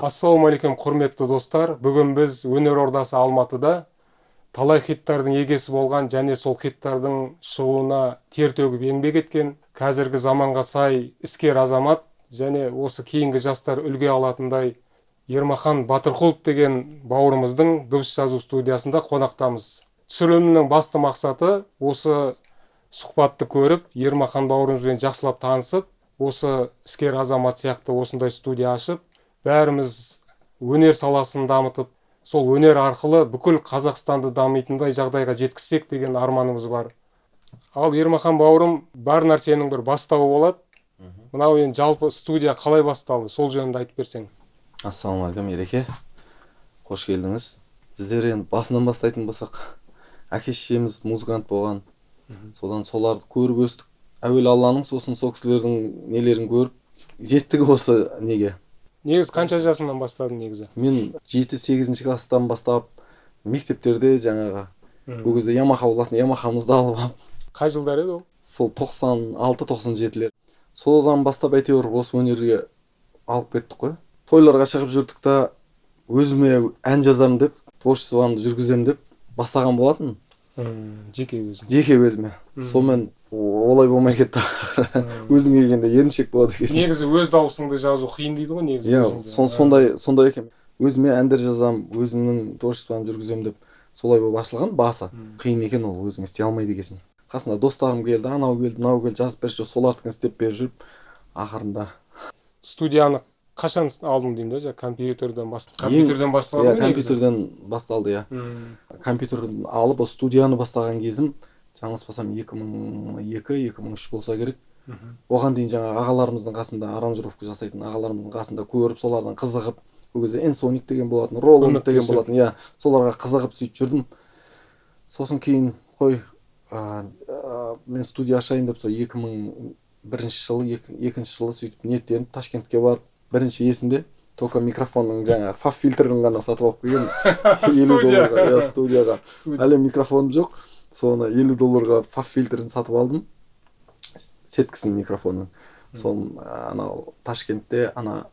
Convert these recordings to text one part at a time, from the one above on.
Ассалаумағалейкум, құрметті достар. Бүгін біз өнер ордасы Алматыда талай хиттардың егесі болған және сол хиттардың шығуына тер төгіп еңбек еткен, қазіргі заманға сай іскер азамат және осы кейінгі жастар үлгі алатындай Ермахан Батырқұлов деген бауырымыздың дыбыс жазу студиясында қонақтамыз. Түсірілімнің басты мақсаты осы сұхбатты көріп, Ермахан бауырымызбен жақсылап танысып, осы іскер азамат сияқты осындай студия ашып, бәріміз өнер саласын дамытып, сол өнер арқылы бүкіл Қазақстанды дамитындай жағдайға жеткізсек деген арманымыз бар. Ал Ермахан бауырым, бар нәрсенің бір бастауы болады. Мынау енді жалпы студия қалай басталды, сол жөнінде айтып берсең. Ассалаумағалейкум, Ереке. Қош келдіңіз. Біздер енді басынан бастайтын болсақ, әке-шешеміз музыкант болған. Содан соларды көріп өстік. Әуелі Алланың, сосын сол кісілердің нелерін көріп, жеттік осы неге. Негізі қанша жасыңнан бастадың негізі? Мен 7-8 класстан бастап мектептерде жаңағы ол кезде Ямаха болатын, Ямахамызды алып алып. Қай жылдар еді ол? Сол 96-97-лер. Содан бастап әйтеуір осы өнерге алып кеттік қой. Тойларға шығып жүрдік та өзіме ән жазамын деп, творчествомды жүргіземін деп бастаған болатын. Жеке өзің. Жеке өзіме. Сонымен олай болмай кетті. Өзің келгенде еріншек болады екенсің. Негізі өз дауысыңды жазу қиын дейді ғой негізі. Иә, сондай екен. Өзіме әндер жазам, өзімнің творчествомды жүргіземін деп солай болып ашылған басы. Қиын екен ол, өзің істей алмайды екенсің. Қасында достарым келді, анау келді, мынау келді, жазып берші, солардікін істеп беріп жүріп, ақырында студияны қашан алдың деймін да, компьютерден басталды. Иә, компьютерден басталды, иә. Компьютерден алып, студияны бастаған кезім, жаңылыспасам 2002-2003 болса керек. Оған дейін жаңа ағаларымыздың қасында аранжировка жасайтын ағаларымыздың қасында көріп, солардан қызығып, ол кезде Ensoniq деген болатын, Roland деген болатын, иә, соларға қызығып сөйтіп жүрдім. Сосын кейін қой, мен студия ашайын деп, сол 2001 жылы, 2 жылы сөйтіп ниеттеніп Ташкентке барып, бірінші есімде только микрофонның жаңа фав фильтрін ғана сатып алып келген. $50, студияға. Әлі микрофоным жоқ. Соны $50 фав фильтрін сатып алдым. Сеткісін микрофонның. Соны анау Ташкентте ана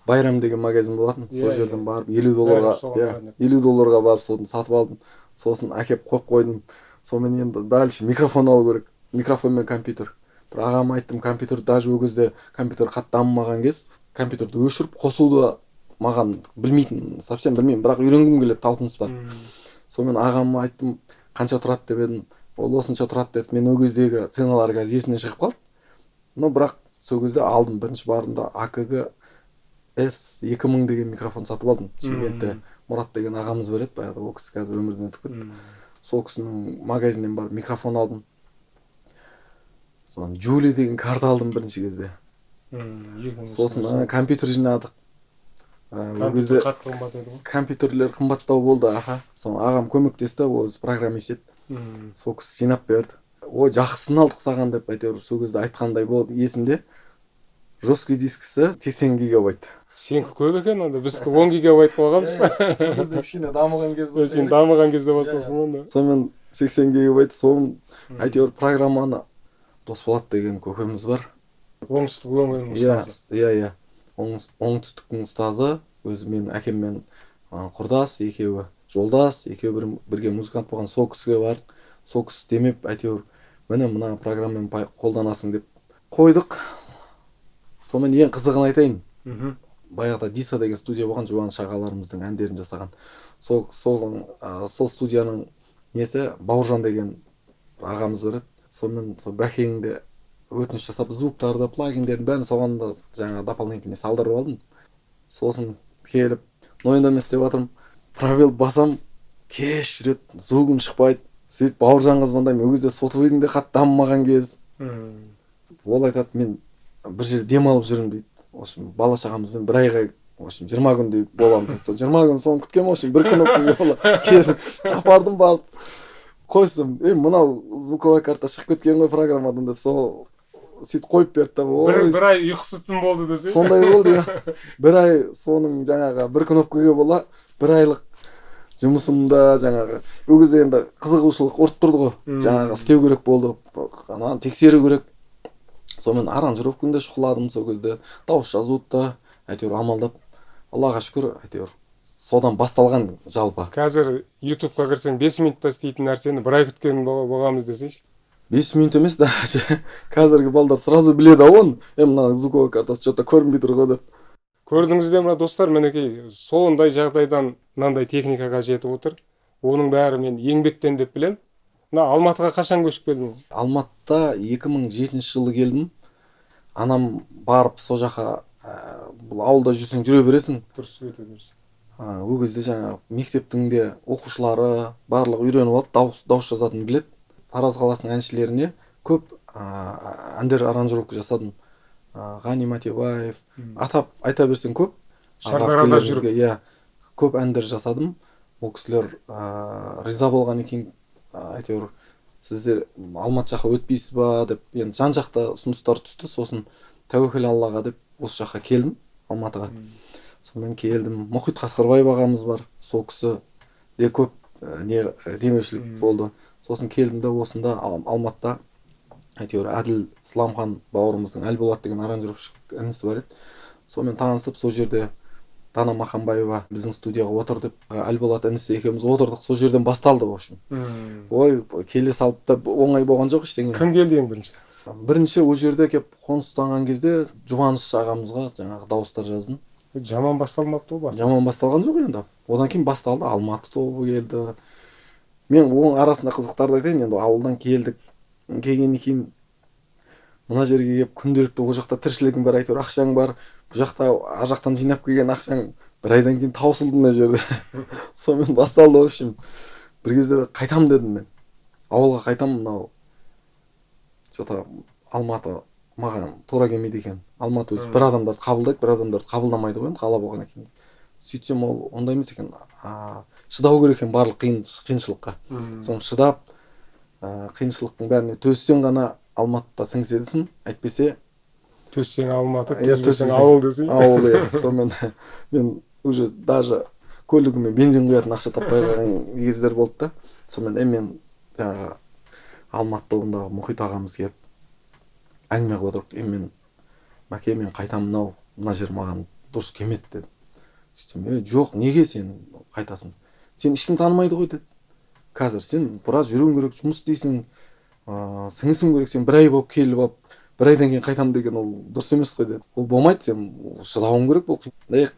Байрам деген магазин болатын. Сол жерден барып $50 барып соны сатып алдым. Сосын әкеп қойып қойдым. Сонымен енді дальше микрофон алу керек. Микрофон мен компьютер. Бір ағама айттым, компьютер даже ол кезде компьютер қатты дамымаған кез, компьютерді өшіріп қосуды маған білмейтін, совсем білмеймін, бірақ үйренгім келеді, талпыныс бар. Сонымен ағама айттым, қанша тұрады деп едім. Ол осынша тұрады деді. Мен ол кездегі ценалар қазір есімнен шығып қалды. Но бірақ сол кезде алдым, бірінші барымда AKG S2000 деген микрофон сатып алдым. Шымкентте Мұрат деген ағамыз бар еді, баяғыда ол кісі қазір өмірден өтіп кетті. Сол кісінің магазиннен барып микрофон алдым. Содан Julie деген карта алдым бірінші кезде. Сосын компьютер жинадық. Ол кезде компьютерлер қымбаттау болды, аха. Соны ағам көмектесті, өзі программист еді. Сол кісі жинап берді. Ой, жақсысын алдық саған деп әйтеуір сол кезде айтқандай болды. Есімде жесткий дискісі 80 гигабайт. Сенікі көп екен онда, біз 10 гигабайт қойғанбыз. Сол кезде кішкене дамыған кез болса. Сен дамыған кезде бастасың онда. Сонымен 80 гигабайт, соның әйтеуір программаны Досболат деген көкеміз бар. Оңтүстік өңірінің ұстазы. Иә. Оңтүстіктің ұстазы, өзі мен әкеммен құрдас, екеуі жолдас, екеуі бірге музыкант болған. Сол кісіге бардық. Сол кісі демеп, әйтеуір мына программамен қолданасың деп қойдық. Сонымен ең қызығын айтайын. Баяғыда Диса деген студия болған, Жуан шағаларымыздың әндерін жасаған. Сол студияның несі Бауыржан деген ағамыз бар еді. Сонымен бәкеңде өтініш жасап, звуктарды, плагиндерін бәрін соғанда жаңа дополнительный салдырып алдым. Сосын келіп, нойында емес деп жатырмын. Пробел басам, кеш жүреді, звугым шықпайды. Сөйтіп Бауыржанға звондаймын, ол кезде сотовыйдың де қатты дамымаған кез. Ол айтады, мен бір жерде демалып жүрмін дейді. Бала шағамызбен бір айға 20 күндей боламыз. 20 күн соны күткен, 1 күн келіп апардым барып. Қойсым, мынау звуковой карта шығып кеткен ғой программадан деп, сол сөйтіп қойып берді. Бір ай ұйқысыз түн болды десе. Сондай болды, иә. Бір ай соның жаңағы бір кнопкаға бола, бір айлық жұмысымда жаңағы. Ол кезде енді қызығушылық ұрып тұрды ғой. Жаңағы істеу керек болды, тексеру керек. Сонымен аранжировкында шұқыладым сол кезде. Дауыс жазуды да әйтеуір амалдап Аллаға шүкір әйтеуір содан басталған жалпы. Қазір ютубқа кірсең 5 минутта істейтін нәрсені 1 ай күткен болғанбыз десейші. 5 минут емес даже. Қазіргі балдар сразу біледі оны. Мына звуковой картасы что-то көрінбей тұр ғой деп. Көрдіңіздер ме достар, мінекей сондай жағдайдан мынандай техникаға жетіп отыр. Оның бәрі мен еңбектен деп білем. Мына Алматыға қашан көшіп келдің? Алматыда 2007 жылы келдім. Анам барып сол жаққа бұл ауылда жүрсең жүре бересің. Дұрыс, өте дұрыс. Ол кезде жаңа мектептің де оқушылары барлығы үйреніп алды, дауыс жазатынын біледі. Тараз қаласының әншілеріне көп әндер аранжировка жасадым. Ғани Матебаев, атап айта берсең көп. Шардарада жүріп. Иә, көп әндер жасадым. Ол кісілер риза болған екен. Әйтеуір сіздер Алматы жаққа өтпейсіз ба деп, енді жан-жақта ұсыныстар түсті. Сосын тәуекел Аллаға деп осы жаққа келдім, Алматыға. Сонымен келдім. Мұхит Қасқырбаев ағамыз бар. Сол кісі де көп демеушілік болды. Сосын келдім де осында Алматыда әйтеуір Әділ Сламхан бауырымыздың Әлболат деген аранжировщик інісі бар еді. Сонымен танысып, сол жерде Дана Махамбаева біздің студияға отыр деп, Әлболат інісі екеуміз отырдық. Сол жерден басталды, в общем. Ой, келе салып та оңай болған жоқ ештеңе. Кім келді ең бірінші? Бірінші ол жерде келіп қоныстанған кезде Жұбаныш ағамызға жаңағы дауыстар жаздым. Жаман басталмапты ғой басы. Жаман басталған жоқ енді. Одан кейін басталды, Алматы тобы келді. Мен оның арасында қызықтарды айтайын, енді ауылдан келдік. Келгеннен кейін мына жерге келіп күнделікті ол жақта тіршілігің бар, әйтеуір ақшаң бар. Бұл жақта ар жақтан жинап келген ақшаң бір айдан кейін таусылды мына жерде. Сонымен басталды, в общем. Бір кезде қайтам дедім мен. Ауылға қайтам, мынау что-то Алматы маған тура келмейді екен. Алматы өзі бір адамдарды қабылдайды, бір адамдарды қабылдамайды ғой, қала болған екен. Сөйтсем ол ондай емес екен. Шыдау керек екен барлық қиыншылыққа. Соны шыдап, қиыншылықтың бәріне төзсең ғана Алматыда сіңседісің, әйтпесе төссең Алматы, төзбесең ауыл десей. Ауыл, иә. Сонымен мен уже даже көлігіме бензин құятын ақша таппай қалған кездер болды да. Сонымен мен жаңағы Алматы тобындағы Мұхит ағамыз келіп әңгіме қылып отырып, мен мәке, мен қайтамын, мына жер маған дұрыс келмеді деді. Сөйтсем, жоқ, неге сен қайтасың? Сен ешкім танымайды ғой деді. Қазір сен біраз жүруің керек, жұмыс істейсің, сіңісің керек, сен бір ай болып келіп алып, бір айдан кейін қайтам деген ол дұрыс емес қой деді. Ол болмайды, сен шыдауың керек бұл.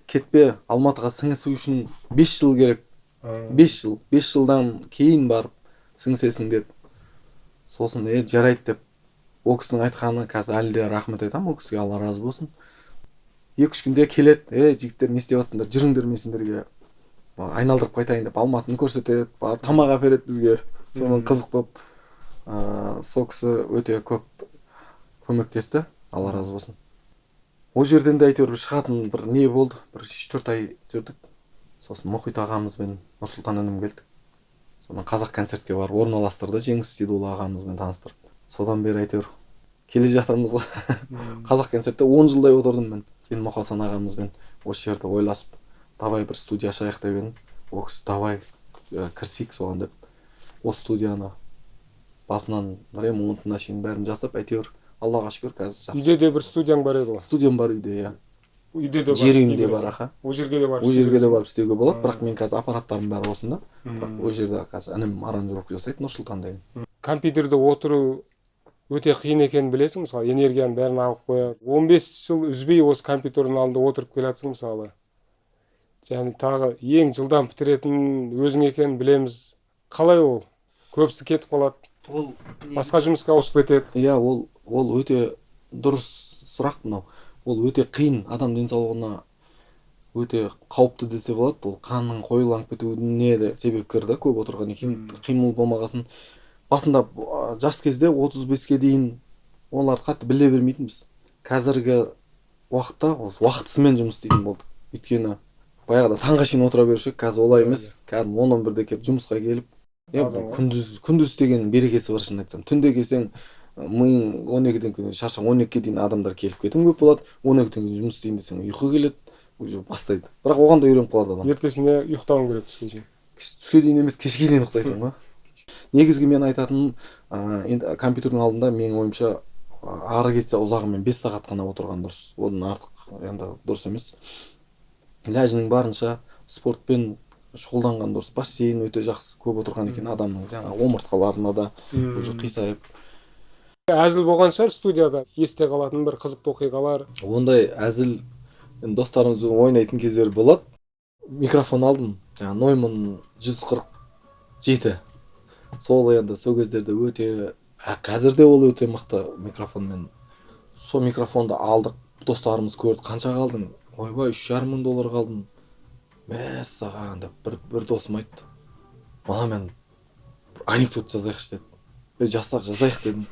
Кетпе, Алматыға сіңісу үшін 5 жыл керек. 5 жыл. 5 жылдан кейін барып сіңісесің деді. Сосын жарайды деп. Ол кісінің айтқаны қазір әлі де рахмет айтамын, ол кісіге Алла разы болсын. 2-3 күнде келеді, жігіттер не істеп жатсыңдар, жүріңдер мен сендерге айналдырып қайтайын деп Алматыны көрсетеді, барып тамақ әпереді бізге. Соның қызық болып. Сол кісі өте көп көмектесті, Алла разы болсын. Ол жерден де әйтеуір шығатын бір не болды, бір 3-4 ай жүрдік. Сосын Мұхит ағамызбен Нұрсұлтан інім келдік. Содан қазақ концертке барып орналастырды, Жеңіс Сейдулла ағамызбен таныстырып. Содан бері әйтеуір келе жатырмыз ғой. Қазақ концертте 10 жылдай отырдым мен. Кейін Мұқасан ағамызбен осы жерді ойласып, давай бір студия ашайық деп едім. Ол кісі давай кірсейік соған деп. Осы студияны басынан ремонтына шейін бәрін жасап, әйтеуір Аллаға шүкір қазір. Үйде де бір студияң бар еді ғой. Студиям бар үйде, иә. Үйде де бар. Жер үйінде бар, аха. Ол жерге де барып. Ол жерге де барып істеуге болады, бірақ мен қазір аппараттарым бәрі осында. Ол жерде қазір інім аранжировка жасайды, Нұрсұлтан деген. Компьютерде отыру өте қиын екенін білесің, мысалы, энергияның бәрін алып қояды. 15 жыл үзбей осы компьютердің алдында отырып келатсың, мысалы. Және тағы ең жылдам бітіретін өзің екенін білеміз. Қалай ол? Көбісі кетіп қалады. Ол басқа жұмысқа ауысып кетеді. Иә, ол өте дұрыс сұрақ мынау. Ол өте қиын, адам денсаулығына өте қауіпті десе болады. Ол қанның қоюланып кетуіне де себепкер да, көп отырған екен, қимыл болмағасын. Басында жас кезде 35-ке дейін оларды қатты біле бермейтінбіз. Қазіргі уақытта уақытысымен жұмыс істейтін болдық. Өйткені баяғыда таңға шейін отыра беруші, қазір олай емес. Кәдімгі 10-11-де келіп жұмысқа келіп, күндіз істеген берекесі бар, шын айтсам. Түнде келсең, миың 12-ден кейін шаршам, 12-ке дейін адамдар келіп кетім көп болады. 12-ден кейін жұмыс істейін десең, ұйқы келеді, уже бастайды. Бірақ оған да үйреніп қалады адам. Ертесіне ұйықтауың керек түске дейін. Түске дейін емес, кешке дейін ұйықтайсың ба? Негізгі мен айтатыным, енді компьютердің алдында менің ойымша ары кетсе ұзағымен 5 сағат қана отырған дұрыс. Одан артық енді дұрыс емес. ләжінің барынша спортпен шұғылданған дұрыс. Бассейн өте жақсы көп отырған екен адамның жаңағы омыртқаларына да уже қисайып. Әзіл болған шығар студияда есте қалатын бір қызықты оқиғалар. Ондай әзіл достарымызбен ойнайтын кездер болады. Микрофон алдым, жаңағы Neumann 147. Сол енді сол кездерде өте, қазірде ол өте мықты микрофонмен. Сол микрофонды алдық, достарымыз көрді, қанша қалдың? Ойбай, $3,500 қалдым. Мәссаған деп бір досым айтты. Мана мен анекдот жазайықшы деді. Жазсақ жазайық дедім.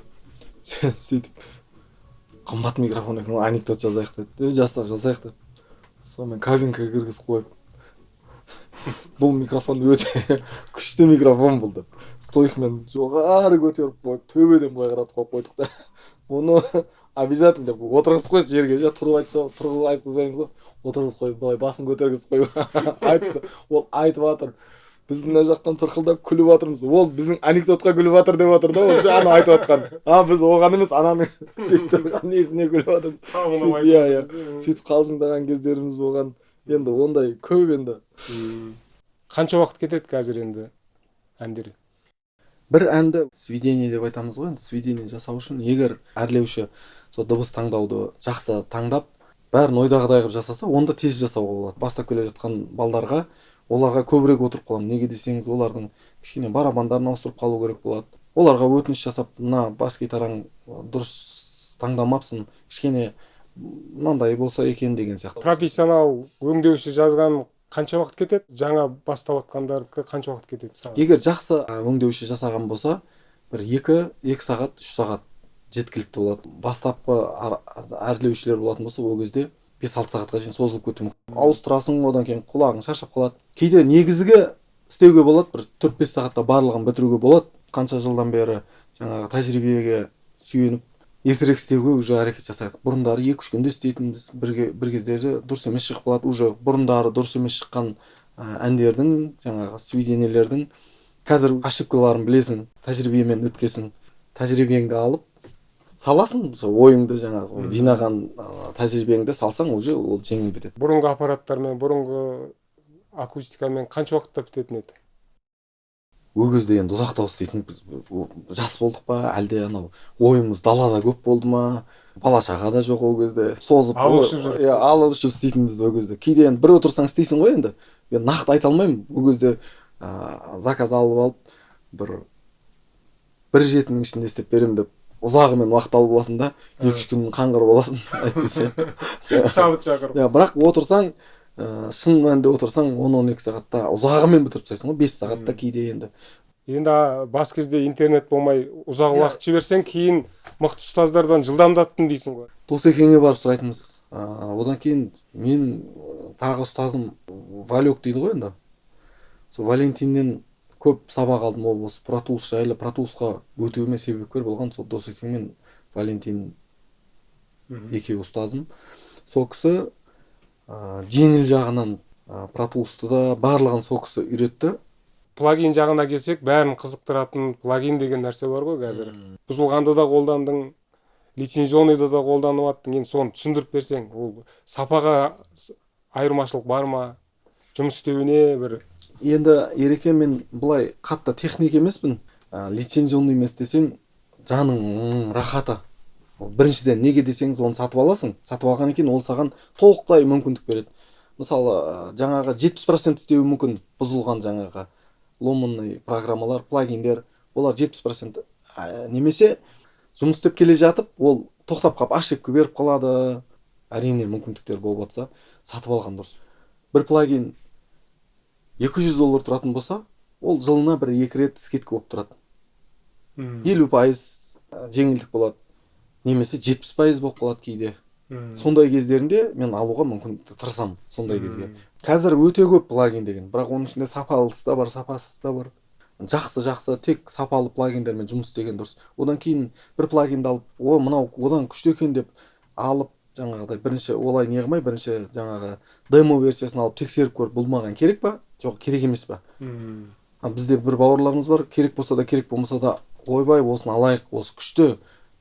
Сөйтіп қымбат микрофон екен, анекдот жазайық деді. Жазсақ жазайық деп. Сонымен кабинкаға кіргізіп қойып. Бұл микрофон өте күшті микрофон болды. Стойкамен жоғары көтеріп қойып, төбеден былай қаратып қойып қойдық та. Оны обязательно отырғызып қойып жерге, тұрып айтса, тұрғызып айтқызаймыз ғой. Отырғызып қойып, былай басын көтергізіп қойып айтса, ол айтып жатыр. Біз мына жақтан тырқылдап күліп жатырмыз. Ол біздің анекдотқа күліп жатыр деп жатыр да, ол жаңа айтып жатқан. Біз оған емес, ананың сөйтіп тұрған несіне күліп жатырмыз. Иә. Сөйтіп қалжыңдаған кездеріміз болған. Енді ондай көп енді. Қанша уақыт кетеді қазір енді әндер? Бір әнді сведение деп айтамыз ғой, енді сведение жасау үшін егер әрлеуші сол дыбыс таңдауды жақсы таңдап, бәрін ойдағыдай қылып жасаса, онда тез жасауға болады. Бастап келе жатқан балдарға, оларға көбірек отырып қалам. Неге десеңіз, олардың кішкене барабандарын ауыстырып қалу керек болады. Оларға өтініш жасап, мына бас гитараң дұрыс таңдамапсың, кішкене мынандай болса екен деген сияқты. Профессионал өңдеуші жазған қанша уақыт кетеді? Жаңа бастап жатқандардікі қанша уақыт кетеді саған? Егер жақсы өңдеуші жасаған болса, бір 2 сағат, 3 сағат жеткілікті болады. Бастапқы әрлеушілер болатын болса, ол кезде 5-6 сағатқа шейін созылып кетуі мүмкін. Ауыстырасың, одан кейін құлағың шаршап қалады. Кейде негізгі істеуге болады, бір 4-5 сағатта барлығын бітіруге болады. Қанша жылдан бері жаңағы тәжірибеге сүйеніп, ертерек істеуге уже әрекет жасайық. Бұрындары 2-3 күнде істейтінбіз, бір кездері дұрыс емес шығып қалады. Уже бұрындары дұрыс емес шыққан әндердің, жаңағы сведениелердің қазір ошибкаларын білесің, тәжірибемен өткесің. Тәжірибеңді алып саласың, сол ойыңды жаңағы жинаған тәжірибеңді салсаң, уже ол жеңіл бітеді. Бұрынғы аппараттармен, бұрынғы акустикамен қанша уақытта бітетін еді? Ол кезде енді ұзақтау істейтін, біз жас болдық па, әлде анау ойымыз далада көп болды ма, бала шаға да жоқ ол кезде. Созып алып ішіп істейтінбіз ол кезде. Кейде енді бір отырсаң істейсің ғой енді. Мен нақты айта алмаймын. Ол кезде заказ алып алып, бір жетінің ішінде істеп беремін деп ұзағымен уақыт алып аласың да, 2-3 күн қаңғыр боласың, әйтпесе. Шабыт шақырып. Бірақ отырсаң, шын мәнінде отырсаң 10-12 сағатта ұзағымен бітіріп тастайсың ғой, 5 сағатта кейде енді. Енді бас кезде интернет болмай ұзақ уақыт жіберсең, кейін мықты ұстаздардан жылдамдаттым дейсің ғой. Досекеңе барып сұрайтынбыз. Одан кейін менің тағы ұстазым Валек дейді ғой енді. Сол Валентиннен көп сабақ алдым, ол осы протулс жайлы, протулсқа өтуіме себепкер болған сол Досекең мен Валентин екеуі ұстазым. Сол кісі жеңіл жағынан протулсты да барлығын сол кісі үйретті. Плагин жағына келсек, бәрін қызықтыратын плагин деген нәрсе бар ғой қазір. Бұзылғанды да қолдандың, лицензионныйды да қолданып аттың. Енді соны түсіндіріп берсең, ол сапаға айырмашылық бар ма? Жұмыс істеуіне бір... Енді Ереке, мен бұлай қатты техник емеспін. Лицензионный емес десең, жаның рахаты. Біріншіден неге десеңіз, оны сатып аласың. Сатып алған екен, ол саған толықтай мүмкіндік береді. Мысалы, жаңағы 70% істеуі мүмкін бұзылған жаңағы ломанный программалар, плагиндер, олар 70%. Немесе жұмыс істеп келе жатып, ол тоқтап қалып ошибка беріп қалады. Әрине мүмкіндіктер болып жатса, сатып алған дұрыс. Бір плагин $200 тұратын болса, ол жылына бір 2 рет скидка болып тұрады. 50% жеңілдік болады. Немесе 70% болып қалады кейде. Сондай кездерінде мен алуға мүмкін тырысамын сондай кезге. Қазір өте көп плагин деген, бірақ оның ішінде сапалысы да бар, сапасыз да бар. Жақсы тек сапалы плагиндермен жұмыс істеген дұрыс. Одан кейін бір плагинді алып, мынау одан күшті екен деп алып, жаңағыдай бірінші олай не қылмай, бірінші жаңағы демо версиясын алып тексеріп көріп, бұл маған керек па? Жоқ, керек емес па? Бізде бір бауырларымыз бар, керек болса да, керек болмаса да, ойбай, осыны алайық, осы күшті,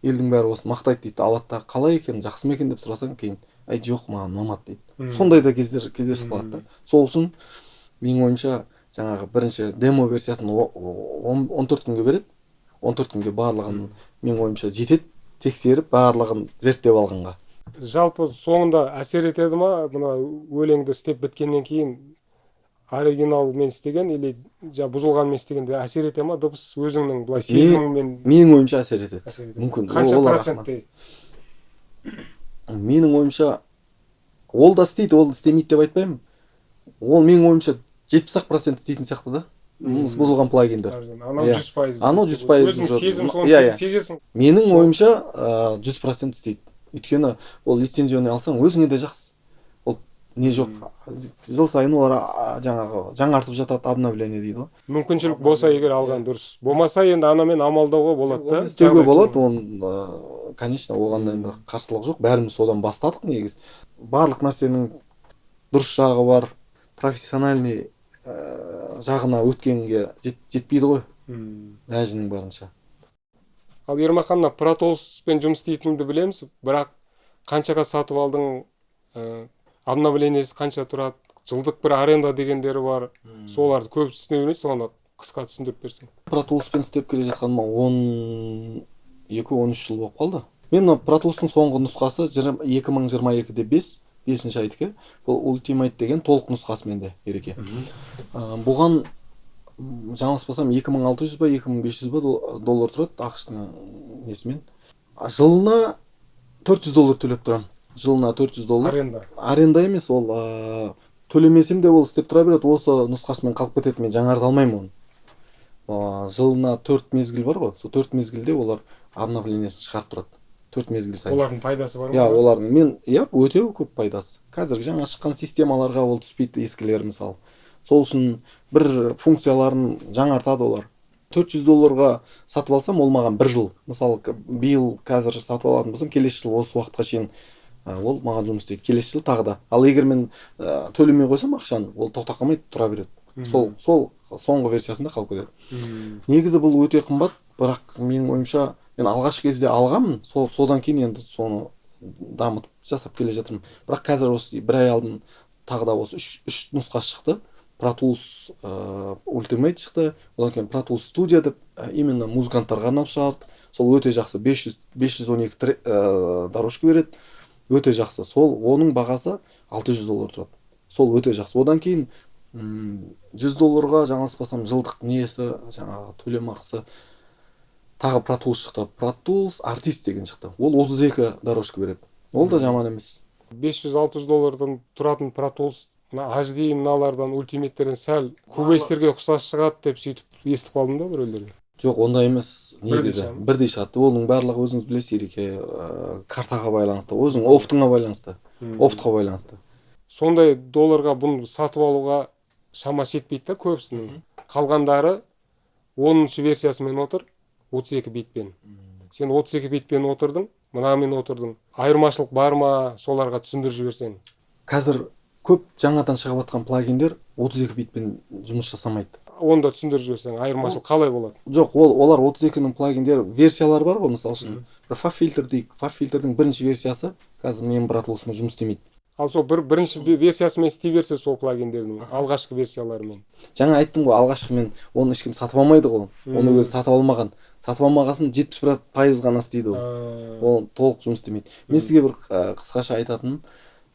елдің бәрі осыны мақтайды дейді, алады да, қалай екен, жақсы ма екен деп сұрасаң, кейін ай жоқ маған ұнамады дейді. Сондай да кездер кездесіп қалады да. Сол үшін менің ойымша жаңағы бірінші демо версиясын 14 күнге береді. 14 күнге барлығын менің ойымша жетеді, тексеріп барлығын зерттеп алғанға. Жалпы соңында әсер етеді ма мына өлеңді істеп біткеннен кейін оригиналмен істеген или бұзылғанмен істегенде әсер ете ма дыбыс өзіңнің былай сезіміңмен? Менің ойымша әсер етеді. Мүмкін. Қанша процентте? Менің ойымша ол да істейді, ол істемейді деп айтпаймын. Ол менің ойымша 70% істейтін сияқты да. Бұзылған плагиндер. Анау 100%. Анау 100%. Өзің сезім соны сезесің. Менің ойымша 100% істейді. Өйткені ол лицензионный алсаң өзіңе де жақсы. Ол не жоқ. Жыл сайын олар жаңағы жаңартып жатады, обновление дейді ғой. Мүмкіншілік болса егер алған дұрыс. Болмаса енді анамен амалдауға болады да. Істеуге болады, оны конечно, оған енді қарсылық жоқ. Бәріміз содан бастадық негіз. Барлық нәрсенің дұрыс жағы бар. Профессиональный жағына өткенге жетпейді ғой. Нәжінің барынша. Ал Ермаханна Pro Toolspен жұмыс істейтініңді білеміз, бірақ қаншаға сатып алдың, обновлениесі қанша тұрады, жылдық бір аренда дегендері бар, соларды көп түсіне білмейді, соны қысқа түсіндіріп берсең. Pro Toolspен істеп келе жатқаныма 12-13 жыл болып қалды. Мен Pro Toolстың соңғы нұсқасы 2022-де 5-ші айтке, бұл Ultimate деген толық нұсқасы менде ереке. Бұған жаңылыспасам 2600 ба 2500 ба доллар тұрады ақштың несімен. Жылына $400 төлеп тұрам. Жылына $400. Аренда. Аренда емес, ол төлемесем де ол істеп тұра береді. Осы нұсқасымен қалып кетеді, мен жаңарта алмаймын оны. Жылына 4 мезгіл бар ғой. Сол 4 мезгілде олар обновлениесін шығарып тұрады. 4 мезгіл сайын. Олардың пайдасы бар ма? Олардың өте көп пайдасы. Қазіргі жаңа шыққан системаларға ол түспейді, ескілер мысалы. Сол үшін бір функцияларын жаңартады олар. $400 сатып алсам, ол маған 1 жыл. Мысалы, биыл қазір сатып алатын болсам, келесі жыл осы уақытқа шейін ол маған жұмыс істейді. Келесі жыл тағы да. Ал егер мен төлемей қойсам ақшаны, ол тоқтап қалмайды, тұра береді. Сол соңғы версиясында қалып кетеді. Негізі бұл өте қымбат, бірақ менің ойымша мен алғашқы кезде алғанмын, содан кейін енді соны дамытып жасап келе жатырмын. Бірақ қазір осы бір ай алдын тағы да осы 3 нұсқа шықты. Pro Tools Ultimate шықты, одан кейін Pro Tools Studio деп именно музыканттарға арнап шығарды. Сол өте жақсы, 512 дорожка береді. Өте жақсы. Сол оның бағасы $600 тұрады. Сол өте жақсы. Одан кейін $100 жаңылыспасам жылдық несі, жаңағы төлем ақысы тағы Pro Tools шықты. Pro Tools Artist деген шықты. Ол 32 дорожка береді. Ол да жаман емес. $500-600 тұратын Pro Tools HD мыналардан ультиматтерден сәл кубейстерге ұқсас шығады деп сөйтіп естіп қалдым да біреулерден. Жоқ, ондай емес. Негізі бірдей шығады. Оның барлығы өзіңіз білесіз, ереке, картаға байланысты, өзің опытыңа байланысты, опытқа байланысты. Сондай долларға бұны сатып алуға шамасы жетпейді да көбісінің. Қалғандары 10-шы версиясымен отыр, 32 битпен. Сен 32 битпен отырдың, мынамен отырдың. Айырмашылық бар ма, соларға түсіндіріп жіберсең? Қазір көп жаңадан шығып жатқан плагиндер 32 битпен жұмыс жасамайды. Онда түсіндіріп жіберсең, айырмашылық қалай болады? Жоқ, олар 32-нің плагиндер версиялары бар ғой, мысалы үшін. Фаб фильтр дейік. Фаб фильтрдің бірінші версиясы қазір менің Pro Tools'ыма жұмыс істемейді. Ал сол бірінші версиясымен істей берсе сол плагиндердің алғашқы версияларымен. Жаңа айттым ғой, алғашқымен оны ешкім сатып алмайды ғой. Оны өзі сатып алмаған. Сатып алмағасын 70% ғана істейді ол. Ол толық жұмыс істемейді. Мен сізге бір қысқаша айтатыным,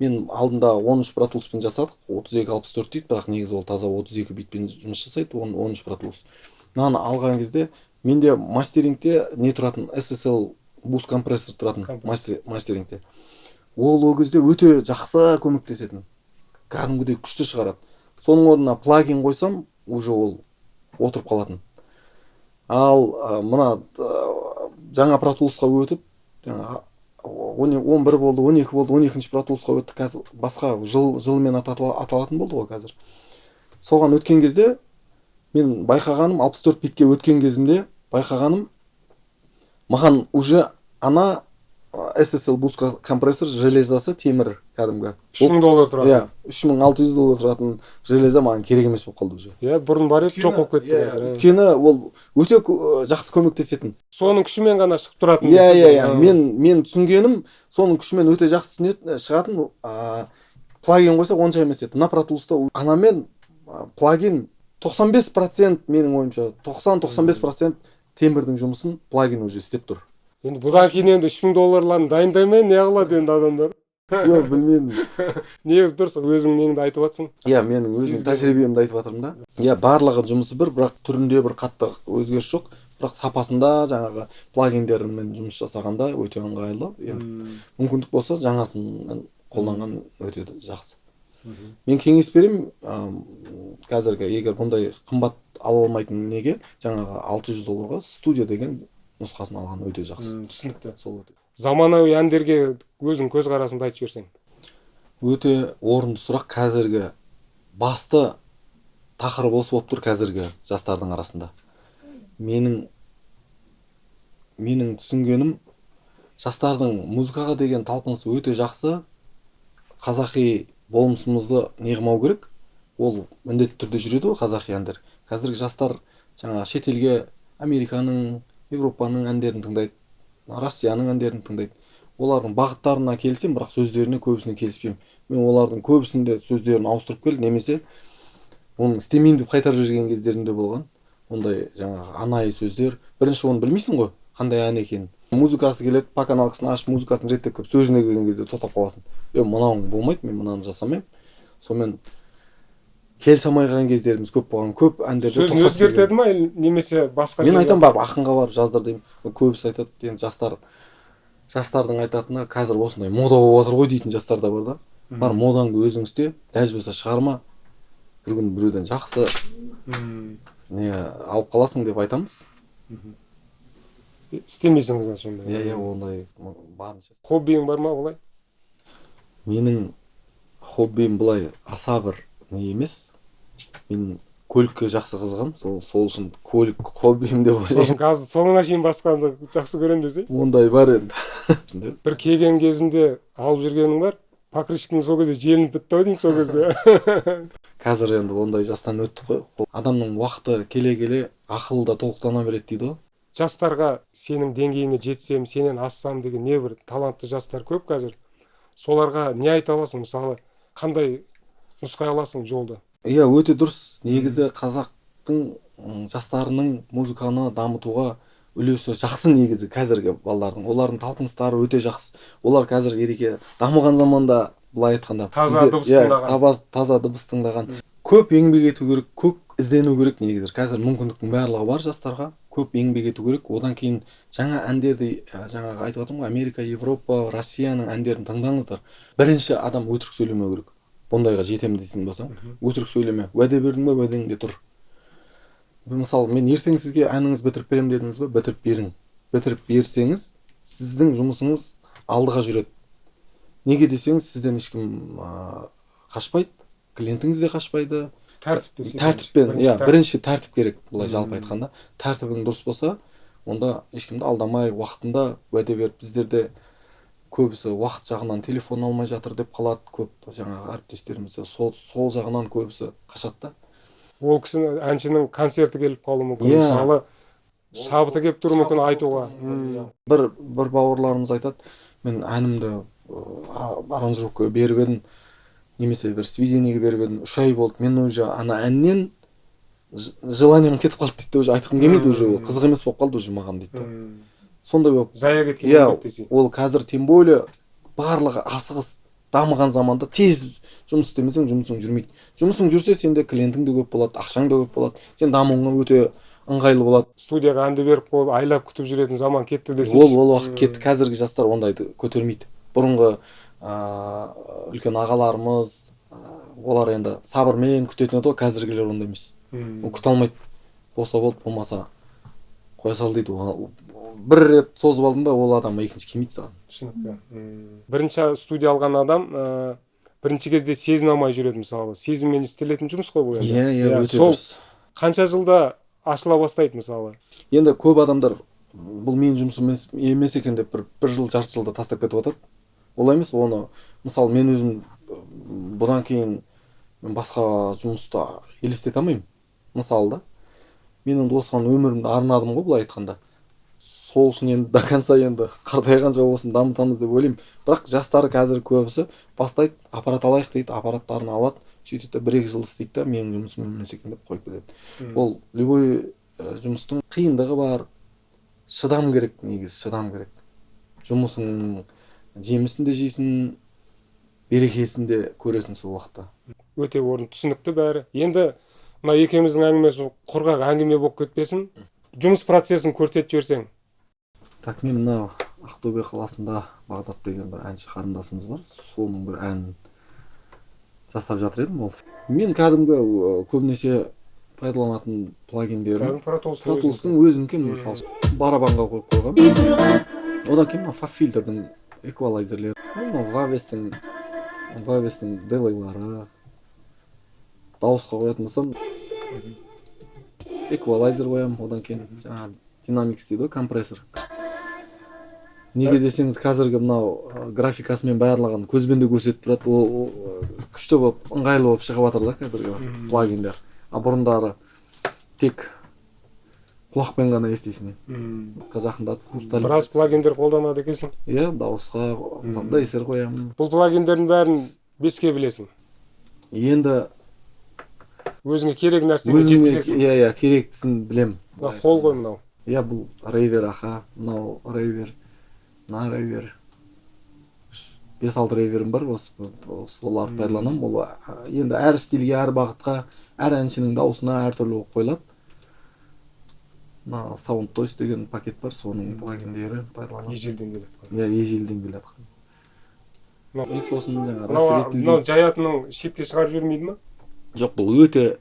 мен алдында 13 Pro Tools'пен жасадық, 3264 дейді, бірақ негізі ол таза 32 битпен жұмыс жасайды, 13 Pro Tools. Мынаны алған кезде менде мастерингте не тұратын, SSL boost компрессор тұратын мастерингте. Ол кезде өте жақсы көмектесетін. Кәдімгідей күшті шығарады. Соның орнына плагин қойсам, уже ол отырып қалатын. Ал мына жаңа Pro Tools'қа өтіп, 11 болды, 12 болды, 12-ші Pro Tools'қа өтті, қазір басқа жылмен аталатын болды ғой қазір. Соған өткен кезде мен байқағаным, 64 битке өткен кезінде байқағаным, маған уже ана SSL boost компрессор железасы темір кәдімгі. $3000 тұрады. Иә, $3600 тұратын железа маған керек емес болып қалды уже. Иә, бұрын бар еді, жоқ болып кетті қазір. Өйткені ол өте жақсы көмектесетін. Соның күшімен ғана шығып тұратын. Иә. Мен түсінгенім, соның күшімен өте жақсы шығатын плагин қойса онша емес еді. Мына Pro Tools'та анамен плагин 95% менің ойымша 90-95% темірдің жұмысын плагин уже істеп тұр. Енді бұдан кейін енді $3000 дайындаймай не қылады енді адамдар? Жоқ, білмедім. Негізі дұрыс, өзің неңді айтып жатсың. Иә, менің өзім тәжірибемді айтып жатырмын да. Иә, барлығы жұмысы бір, бірақ түрінде бір қатты өзгеріс жоқ. Бірақ сапасында жаңағы плагиндермен жұмыс жасағанда өте ыңғайлы. Енді мүмкіндік болса жаңасын қолданған өте жақсы. Мен кеңес берем, қазіргі егер бұндай қымбат ала алмайтын неге жаңағы $600 студия деген нұсқасын алған өте жақсы. Түсінікті. Сол өте. Заманауи әндерге өзің көзқарасыңды айтып жіберсең. Өте орынды сұрақ. Қазіргі басты тақырып осы болып тұр қазіргі жастардың арасында. Менің түсінгенім, жастардың музыкаға деген талпынысы өте жақсы. Қазақи болмысымызды неғымау керек. Ол міндетті түрде жүреді ғой қазақи әндер. Қазіргі жастар жаңа шетелге Американың, Европаның әндерін тыңдайды, Россияның әндерін тыңдайды. Олардың бағыттарына келсем, бірақ сөздеріне көбісіне келіспеймін. Мен олардың көбісінде сөздерін ауыстырып кел, немесе оны істемеймін деп қайтарып жүрген кездерінде болған. Ондай жаңағы анайы сөздер. Бірінші оны білмейсің ғой, қандай ән екенін. Музыкасы келеді, паканалкасын ашып, музыкасын реттеп келіп, сөзіне келген кезде тоқтап қаласың. Мынауың болмайды, мен мынаны жасамаймын. Сонымен келісе алмай қалған кездеріміз көп болған. Көп әндерді сөзін өзгертеді ма, немесе басқа? Мен айтамын, барып ақынға барып жаздыр деймін. Көбісі айтады, енді жастардың айтатыны қазір осындай мода болып жатыр ғой дейтін жастар да бар да. Бар, модаңды өзің істе, ләж болса шығарма. Бір күн біреуден жақсы не алып қаласың деп айтамыз. Істемейсіңіз сонда. Иә, ондай барынша. Хоббиің бар ма олай? Менің хоббиім былай аса бір не емес. Мен көлікке жақсы қызығам. Сол үшін көлік хоббиім деп ойлаймын. Сосын газды соңына шейін басқанды жақсы көремін десе? Ондай бар енді. Бір келген кезінде алып жүргенің бар. Покрышканың сол кезде желініп бітті-ау деймін сол кезде. Қазір енді ондай жастан өтті ғой. Адамның уақыты келе-келе ақылы да толықтана береді дейді ғой. Жастарға сенің деңгейіне жетсем, сенен ассам деген небір талантты жастар көп қазір. Соларға не айта аласың, мысалы, қандай нұсқай аласың жолды? Иә, өте дұрыс. Негізі қазақтың жастарының музыканы дамытуға үлесі жақсы негізі қазіргі балалардың. Олардың талпыныстары өте жақсы. Олар қазір ереке дамыған заманда былай айтқанда таза дыбыс тыңдаған. Таза дыбыс тыңдаған. Көп еңбек ету керек, көп іздену керек негізі. Қазір мүмкіндіктің барлығы бар жастарға. Көп еңбек ету керек. Одан кейін жаңа әндерді, жаңағы айтып жатырмын ғой, Америка, Европа, Россияның әндерін тыңдаңыздар. Бірінші адам өтірік сөйлемеу керек. Бұндайға жетем дейсің болсаң, өтірік сөйлеме. Уәде бердің бе, уәдеңде тұр. Мысалы, мен ертең сізге әніңіз бітіріп берем дедіңіз бе, бітіріп берің. Бітіріп берсеңіз, сіздің жұмысыңыз алдыға жүреді. Неге десеңіз, сізден ешкім қашпайды, клиентіңіз де қашпайды. Тәртіппен, иә, бірінші тәртіп керек, бұлай жалпы айтқанда. Тәртібің дұрыс болса, онда ешкімді алдамай, уақытында уәде беріп, біздерде көбісі уақыт жағынан телефон алмай жатыр деп қалады. Көп жаңағы әріптестеріміз сол жағынан көбісі қашады да. Ол кісінің әншінің концерті келіп қалуы мүмкін. Мысалы, шабыты келіп тұруы мүмкін айтуға. Бір бауырларымыз айтады, мен әнімді аранжировкаға беріп едім, немесе бір свидениеге беріп едім, 3 ай болды, мен уже ана әннен желанием кетіп қалды дейді, уже айтқым келмейді, уже қызық емес болып қалды уже маған дейді. Сондай болып зая кеткен еңбек десе. Ол қазір тем более барлығы асығыс дамыған заманда тез жұмыс істемесең жұмысың жүрмейді. Жұмысың жүрсе сенде клиентің де көп болады, ақшаң да көп болады. Сен дамуыңа өте ыңғайлы болады. Студияға әнді беріп қойып, айлап күтіп жүретін заман кетті десе. Ол уақыт кетті. Қазіргі жастар ондайды көтермейді. Бұрынғы үлкен ағаларымыз, олар енді сабырмен күтетін еді ғой, қазіргілер ондай емес. Күте алмайды. Болса болды, болмаса қоя сал дейді. Бір рет созып алдың ба, ол адам екінші келмейді саған. Түсінікті. Бірінші студия алған адам бірінші кезде сезіне алмай жүреді, мысалы. Сезіммен істелетін жұмыс қой бұл енді. Иә, өте дұрыс. Қанша жылда ашыла бастайды, мысалы? Енді көп адамдар бұл менің жұмысым емес екен деп бір жыл, жарты жылда тастап кетіп жатады. олай емес. Оны мысалы мен өзім бұдан кейін мен басқа жұмыста елестете алмаймын. Мысалы да мен енді осыған өмірімді арнадым ғой, былай айтқанда. Сол үшін енді до конца енді қартайғанша осыны дамытамыз деп ойлаймын. Бірақ жастары қазір көбісі бастайды, аппарат алайық дейді, аппараттарын алады, сөйтеді 1-2 жыл істейді да менің жұмысым емес екен деп қойып кетеді. Ол любой жұмыстың қиындығы бар, шыдам керек, негізі шыдам керек. Жұмысың жемісін де жейсің, берекесін де көресің сол уақытта. Өте орын түсінікті бәрі. Енді мына екеуміздің әңгімесі құрғақ әңгіме болып кетпесін. Жұмыс процесін көрсетіп жіберсең. Так, мен мына Ақтөбе қаласында Бағдат деген бір әнші қарындасымыз бар. Соның бір әнін жасап жатыр едім. Мен кәдімгі көбінесе пайдаланатын плагиндерім Pro Tools'тың өзінікін мысалы барабанға қойып қойғам. Одан кейін FabFilter'дің эквалайзерлері, Waves'тің делейлары, дауысқа қоятын болсам эквалайзер қоямын. Одан кейін жаңағы Dynamics дейді ғой, компрессор. Неге десеңіз, қазіргі мынау графикасымен барлығын көзбен де көрсетіп тұрады. Ол күшті болып, ыңғайлы болып шығып жатыр да қазіргі плагиндер. Бұрындары тек құлақпен ғана естисің. Жақындатып біраз плагиндер қолданады екенсің. Иә, дауысқа дейсер қоямын. Бұл плагиндердің бәрін беске білесің. Енді өзіңе керек нәрсеге жеткізесің. Иә, керектісін білемін. Қол ғой мынау. Иә, бұл рейвер аха, мынау рейвер. Мына рейвер. 5-6 рейверім бар, соларды пайдаланамын. Ол енді әр стильге, әр бағытқа, әр әншінің дауысына әртүрлі болып қойылады. Мына SoundToys деген пакет бар, соның плагиндері пайдаланамын. Ежелден келеді. Иә, ежелден келеді. Сосын мынау жаятының шетке шығарып жібермейді ма? Жоқ, бұл өте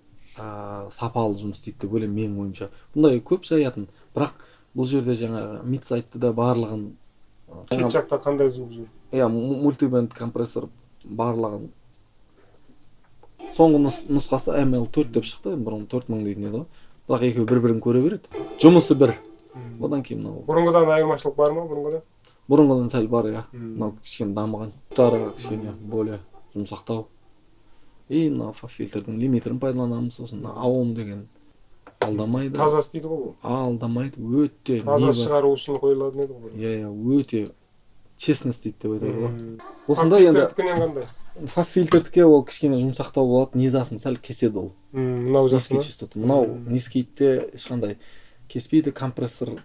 сапалы жұмыс дейді деп ойлаймын менің ойымша. Бұндай көп жаятын, бірақ бұл жерде жаңағы мид-сайтты да барлығын шет жақта қандай жұмыс жүр? Иә, мультибенд компрессор барлығын. Соңғы нұсқасы ML4 деп шықты, бұрын 4000 дейтін еді ғой. Бірақ екеуі бір-бірін көре береді. Жұмысы бір. Одан кейін мынау. Бұрынғыдан айырмашылық бар ма бұрынғыдан? Бұрынғыдан сәл бар, иә. Мынау кішкене дамыған. Тұтары кішкене более жұмсақтау. Мына FabFilter'дің лимитерін пайдаланамыз, сосын AOM деген алдамайды. Таза істейді ғой бұл. Алдамайды, өте. Таза шығару үшін қойылатын еді ғой. Иә, өте честность дейді деп айтады ғой. Осында енді FabFilter'дікі ол кішкене жұмсақтау болады, низасын сәл кеседі ол. Мынау жасына? Мынау низкейтте ешқандай кеспейді, компрессорда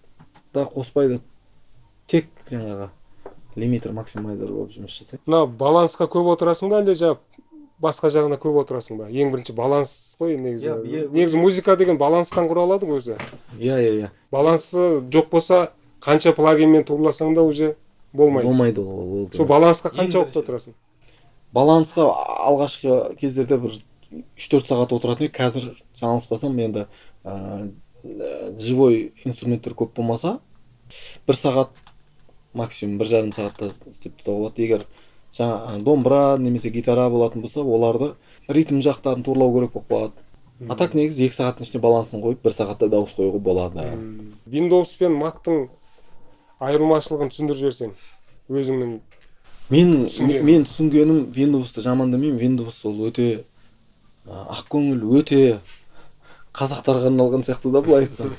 қоспайды. Тек жаңағы лимитер максимайзер болып жұмыс жасайды. Мына балансқа көп отырасың ба, әлде жаңа басқа жағына көп отырасың ба? Ең бірінші баланс қой негізі. Негізі музыка деген баланстан құралады ғой өзі. Иә. Балансы жоқ болса, қанша плагинмен турласаң да уже болмайды. Болмайды ол. Сол балансқа қанша уақыт отырасың? Балансқа алғашқы кездерде бір 3-4 сағат отыратын, қазір жаңылыспасам енді живой инструменттер көп болмаса 1 сағат максимум 1,5 сағатта істеп тастауға болады. Егер жаңа домбыра немесе гитара болатын болса, оларды ритм жақтарын турлау керек болып қалады. А так негізі 2 сағаттың ішінде балансын қойып 1 сағатта дауыс қоюға болады. Windows пен Mac'тың айырмашылығын түсіндіріп жіберсең, өзіңнің. Мен түсінгенім, Windows'ты жамандамаймын. Windows ол өте ақкөңіл, өте қазақтарға арналған сияқты да, былай айтсам.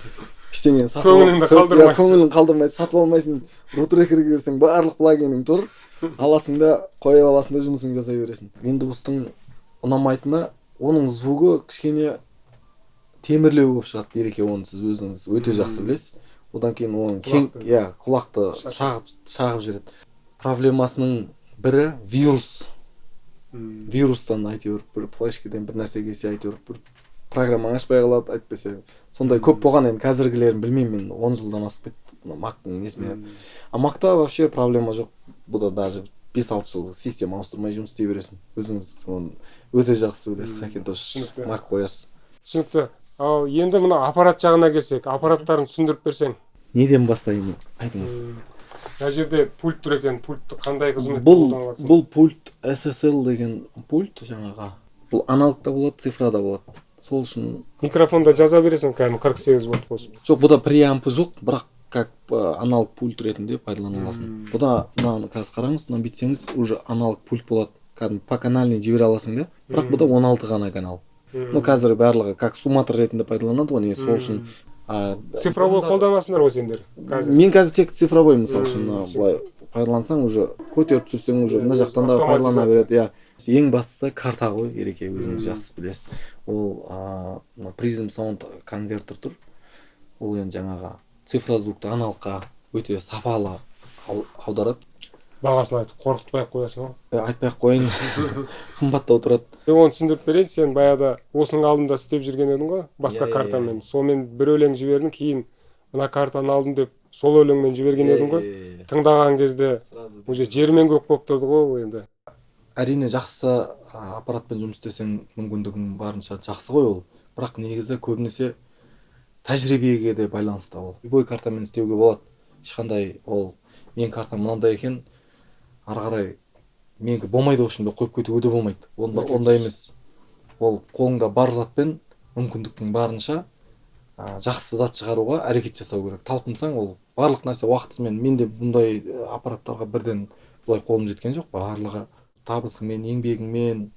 Ештеңені көңілін қалдырмайды, сатып алмайсың. Рутрекерге берсең, барлық плагинің тұр. Аласың да, қойып аласың да, жұмысың жасай бересің. Windows'тың ұнамайтыны, оның звугы кішкене темірлеу болып шығады. Ереке, оны сіз өзіңіз өте жақсы білесіз. Одан кейін оның құлақты шағып жүреді. Проблемасының бірі вирус. Вирустан әйтеуір бір флешкеден бір нәрсе келсе, әйтеуір бір программа ашпай қалады, айтпаса. Сондай көп болған, енді қазіргілерін білмеймін, мен 10 жылдан асып кетті Mac'тың несімен. А Mac'та вообще проблема жоқ. Бұда даже 5-6 жыл система ауыстырмай жұмыс істей бересің. Өзіңіз оны өте жақсы білесіз, Hackintosh Mac қоясыз. Түсінікті. Ал енді мына аппарат жағына келсек, аппараттарын түсіндіріп берсең. Неден бастайын, айтыңыз. Мына жерде пульт тұр екен, пультты қандай қызмет қолданып жатсың? Бұл пульт SSL деген пульт жаңаға. Бұл аналогта болады, цифрада болады. Сол үшін микрофонда жаза бересің, кәдімгі 48 вольт болсын. Жоқ, бұда преампы жоқ, бірақ как аналог пульт ретінде пайдалана аласың. Бұда мынаны қазір қараңыз, мына битсеңіз уже аналог пульт болады. Кәдімгі по канальный жібере аласың да. Бірақ бұда 16 ғана канал. Ну қазір барлығы как сумматор ретінде пайдаланады ғой, сол үшін цифровой қолданасыңдар ғой сендер қазір. Мен қазір тек цифровой, мысалы үшін былай пайдалансаң уже көтеріп түсірсең уже мына жақтан да пайдалана береді. Иә. Ең бастысы карта ғой, Ереке, өзіңіз жақсы білесіз. Ол Prism Sound конвертер тұр. Ол енді жаңағы цифрозвукты аналогқа өте сапалы аударады. Бағасын айтып қорқытпай-ақ қоясың ғой. Айтпай-ақ қойын. Қымбаттау тұрады. Оны түсіндіріп берейін, сен баяғыда осының алдында істеп жүрген едің ғой, басқа картамен. Сонымен бір өлең жібердің, кейін мына картаны алдым деп сол өлеңмен жіберген едің ғой. Тыңдаған кезде уже жер мен көк болып тұрды ғой енді. Әрине жақсы аппаратпен жұмыс істесең мүмкіндігің барынша жақсы ғой ол. Бірақ негізі көбінесе тәжірибеге де байланысты ол. Любой картамен істеуге болады. Ешқандай ол мен картам мынандай екен, ары қарай менікі болмайды үшін де қойып кетуге де болмайды. Ондай емес. Ол қолыңда бар затпен мүмкіндіктің барынша жақсы зат шығаруға әрекет жасау керек. Талпынсаң ол барлық нәрсе уақытысымен. Мен де бұндай аппараттарға бірден бұлай қолым жеткен жоқ. Барлығы табысыңмен, еңбегіңмен,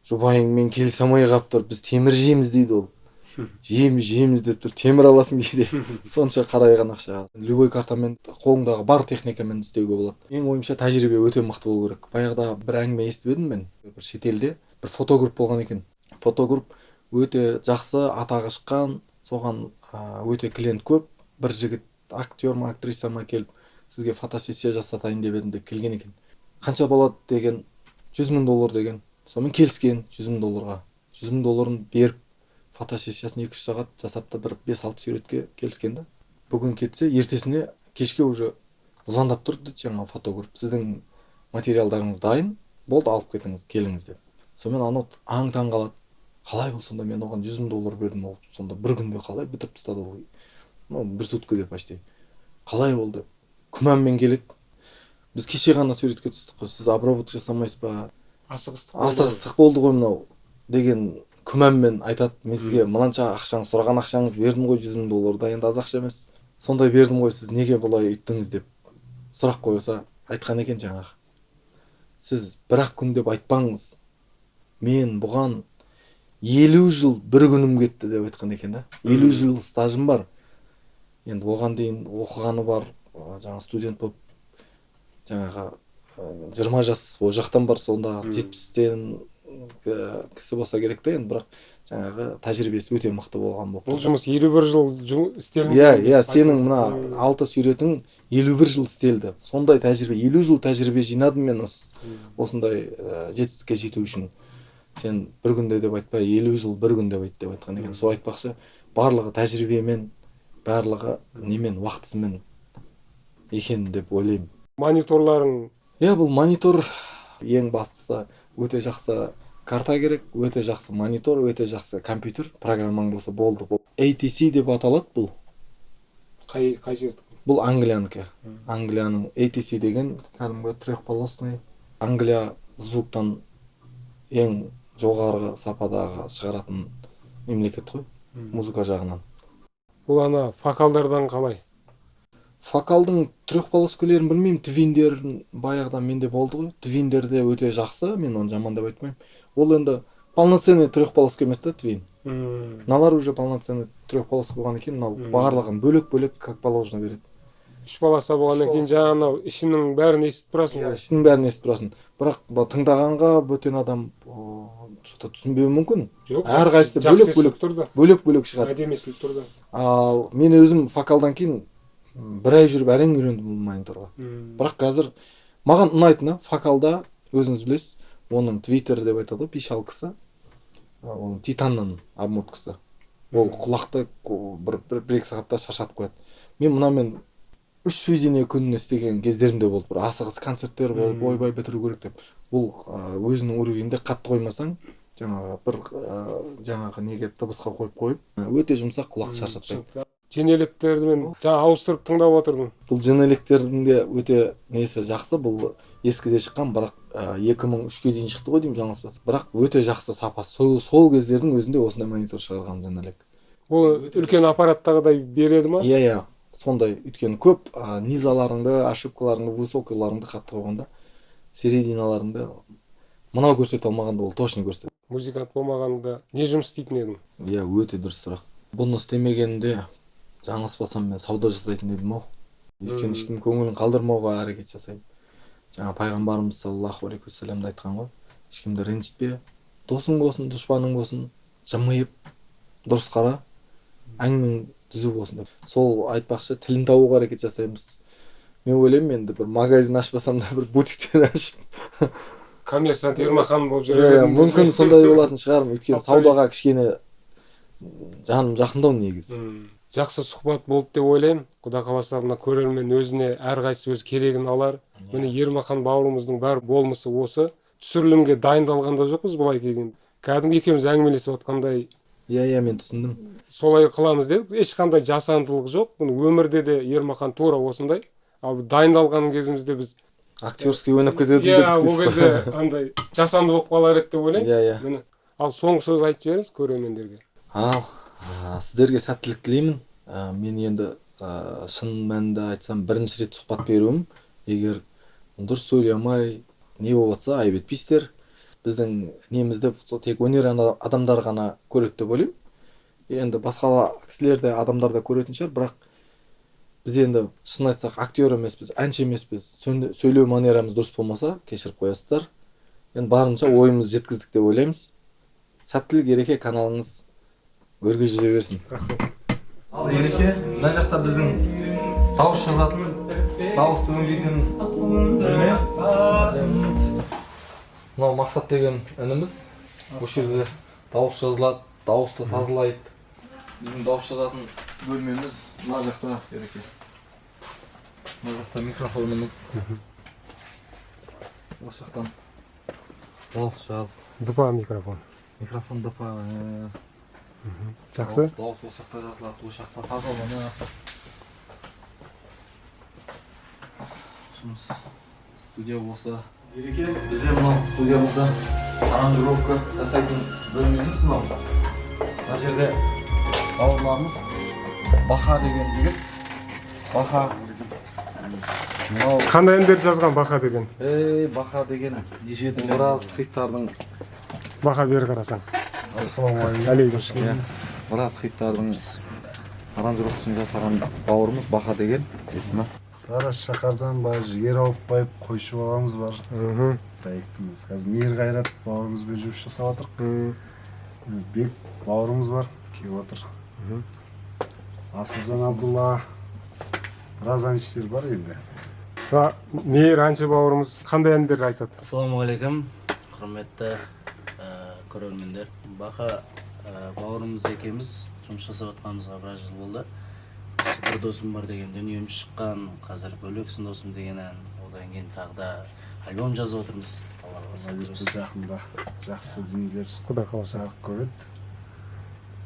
жұбайыңмен келісе алмай қалып тұр. Біз темір жейміз дейді ол. Жейміз деп тұр, темір аласың дейді. Сонша қарайған ақша. Любой картамен қолыңдағы бар техникамен істеуге болады. Менің ойымша тәжірибе өте мықты болу керек. Баяғыда бір әңгіме естіп едім мен. Бір шетелде бір фотограф болған екен. Фотограф өте жақсы атағы шыққан, соған өте клиент көп. Бір жігіт актер ма, актриса ма келіп, сізге фотосессия жасатайын деп едім деп келген екен. Қанша болады деген, $100,000 деген. Сонымен келіскен $100,000. $100,000 беріп фотосессиясын 2-3 сағат жасап та бір 5-6 суретке келіскен да. Бүгін кетсе, ертесіне кешке уже звондап тұрды жаңа фотограф. Сіздің материалдарыңыз дайын, болды, алып кетіңіз, келіңіз деп. Сонымен анау аң-таң қалады. Қалай бұл сонда, мен оған $100,000 бердім, ол сонда бір күнде қалай бітіріп тастады ол? Бір сутка деп почти. Қалай болды? Күмәнмен келеді. Біз кеше ғана суретке түстік қой, сіз обработка жасамайсыз ба? Асығыстық болды ғой мынау деген күмәнмен айтады. Мен сізге мынанша ақшаңыз, сұраған ақшаңыз бердім ғой, $100,000 да, енді аз ақша емес. Сондай бердім ғой, сіз неге бұлай үйттіңіз деп сұрақ қойса, айтқан екен жаңағы. Сіз бір-ақ күн деп айтпаңыз. Мен бұған 50 жыл бір күнім кетті деп айтқан екен да. 50 жыл стажым бар. Енді оған дейін оқығаны бар, жаңа студент болып, жаңағы 20 жас о жақтан бар, сонда 70-тен кісі болса керек те, енді бірақ жаңағы тәжірибесі өте мықты болған болып. Бұл жұмыс 51 жыл істелді. Иә, сенің мына 6 суретің 51 жыл істелді. Сондай тәжірибе, 50 жыл тәжірибе жинадым мен осындай жетістікке жету үшін. Сен бір күнде деп айтпай, 50 жыл бір күн деп айт деп айтқан екен. Сол айтпақшы, барлығы тәжірибемен, барлығы немен, уақытысымен екен деп ойлаймын. Мониторларың? Иә, бұл монитор ең бастысы өте жақсы карта керек, өте жақсы монитор, өте жақсы компьютер, программаң болса болды. ATC деп аталады бұл. Қай жердікі? Бұл Англиянікі. Англияның ATC деген кәдімгі трехполосный. Англия звуктан ең жоғарғы сападағы шығаратын мемлекет қой, музыка жағынан. Бұл ана фокалдардан қалай? Фокалдың трехполоскілерін білмеймін, твиндерін баяғыдан менде болды ғой. Твиндер де өте жақсы, мен оны жаман деп айтмаймын. Ол енді полноценный трехполоска емес та твин. Мыналар уже полноценный трехполоска болған екен, мынау барлығын бөлек-бөлек как положено береді. 3 полоса болғаннан кейін жаңағы ішінің бәрін естіп тұрасың ғой. Ішінің бәрін естіп тұрасың. Бірақ тыңдағанға бөтен адам что-то түсінбеуі мүмкін. Әрқайсысы бөлек-бөлек шығады. Әдемі естіліп тұрды. Ал мен өзім фокалдан кейін бір ай жүріп әрең үйрендім бұл мониторға. Бірақ қазір маған ұнайтыны фокалда өзіңіз білесіз, оның твиттер деп айтады, пишалкасы, оның титанның обмоткасы. Ол құлақты бір-екі сағатта шаршатып қояды. Мен мұнамен 3 сведение күніне істеген кездерімде болды. Бір асығыс концерттер болып, ойбай бітіру керек деп. Бұл өзінің уровеньде қатты қоймасаң, жаңағы неге дыбысқа қойып, өте жұмсақ, құлақты шаршатпайды. Жеңелектерді мен ауыстырып тыңдап отырдым. Бұл жеңелектердің де өте несі жақсы, бұл ескіде шыққан, бірақ 2003-ке дейін шықты ғой деймін, жаңылыспасам. Бірақ өте жақсы сапасы. Сол кездердің өзінде осындай монитор шығарған жеңелек. Ол үлкен аппараттағыдай береді ма? Иә. сондай өйткені көп низаларыңды, ошибкаларыңды, высокойларыңды қатты қойғанда серединаларыңды мынау көрсете алмағанда ол точно көрсетеді. Музыкант болмағанда не жұмыс істейтін едің? Иә, өте дұрыс сұрақ. Бұны істемегенде жаңылыспасам мен сауда жасайтын едім ау. Өйткені ешкім көңілін қалдырмауға әрекет жасаймын. Жаңа пайғамбарымыз саллаллаху алейхи уассаламда айтқан ғой, ешкімді ренжітпе, досың болсын, дұшпаның болсын, жымиып дұрыс қара, әңгімең түзу болсын деп. Сол айтпақшы тілін табуға әрекет жасаймыз. Мен ойлаймын, енді бір магазин ашпасам да бір бутиктен ашып Коммерсант Ермахан болып жүре Иә, бердім. мүмкін сондай болатын шығармын. Өйткені саудаға кішкене жаным жақындау негізі. Жақсы сұхбат болды деп ойлаймын. Құда қаласа мына көрермен өзіне әрқайсысы өз керегін алар. Міне Ермахан бауырымыздың бар болмысы осы. Түсірілімге дайындалғанда жоқпыз былай келген. Кәдімгі екеуміз әңгімелесіп отқандай. Иә, мен түсіндім. Солай қыламыз дедік. Ешқандай жасандылық жоқ. Бұны өмірде де Ермахан тура осындай. Ал дайындалған кезімізде біз Актерский ойнап кетеді иә, ол кезде андай жасанды болып қалар еді деп ойлаймын. Иә. Міне. Ал соңғы сөз айтып жіберіңіз көрермендерге. Сіздерге сәттілік тілеймін. Мен енді шын мәнінде айтсам бірінші рет сұхбат беруім. Егер дұрыс сөйлей алмай не болып жатса айып етпейсіздер. Біздің немізді тек өнер адамдар ғана көреді деп ойлаймын. Енді басқа кісілер де адамдар да көретін шығар, бірақ біз енді шын айтсақ актер емеспіз, әнші емеспіз. Сөйлеу манерамыз дұрыс болмаса кешіріп қоясыздар. Енді барынша ойымызды жеткіздік деп ойлаймыз. Сәттілік Ереке каналыңыз өрге жүзе берсін. Ал Ереке, мына жақта біздің дауыс жазатын, дауысты өңдейтін бөлме. Мынау Мақсат деген ініміз. Осы жерде дауыс жазылады, дауысты тазалайды. Біздің дауыс жазатын бөлмеміз мына жақта Ереке. Мына жақта микрофонымыз. Осы жақтан дауыс жазып. Дұпа микрофон. Микрофон дұпа. Жақсы. Дауыс осы жақта жазылады, осы жақта тазаланады. Жұмыс студия осы. Ереке, бізде мынау студиямызда аранжировка жасайтын бөлмеміз мынау. Мына жерде бауырларымыз Баха деген жігіт. Баха. Қандай әндер жазған Баха деген? Баха деген біраз хиттардың Баха бері қарасаң. Ассалаумағалейкум. Біраз хиттардың аранжировкасын жасаған бауырымыз Баха деген есімі. Тараз шаһардан жігер алып байып қойшы баламыз бар. Проектіміз. Қазір Мейір Қайрат бауырымызбен жұмыс жасап жатырық. Бек бауырымыз бар, келіп отыр. Асылжан Абдулла, біраз әншілер бар енді. Мейір әнші бауырымыз қандай әндер айтады? Ассалаумағалейкум, құрметті көрермендер. Баха бауырымыз екеуміз жұмыс жасап жатқанымызға біраз жыл болды. Бір досым бар деген дүнием шыққан, қазір бөлексің досым деген ән. Одан кейін тағы да альбом жазып отырмыз. Жақында жақсы дүниелер Құда қаласа жарық көреді.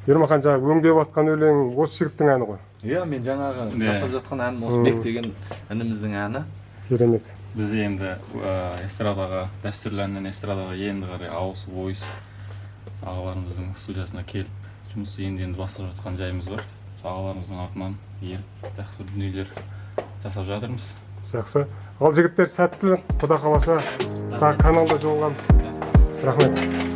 Ермахан жаңағы өңдеп жатқан өлең осы жігіттің әні ғой. Иә, мен жаңағы жасап жатқан әнім осы Бек деген ініміздің әні. Керемет. Біз енді эстрадаға, дәстүрлі әннен эстрадаға енді қарай ауысып ойысып ағаларымыздың студиясына келіп жұмысты енді бастап жатқан жайымыз бар. Ағаларымыздың артынан еріп жақсы дүниелер жасап жатырмыз. Жақсы. Ал жігіттер сәттілік, Құда қаласа тағы каналда жолығамыз. Рахмет.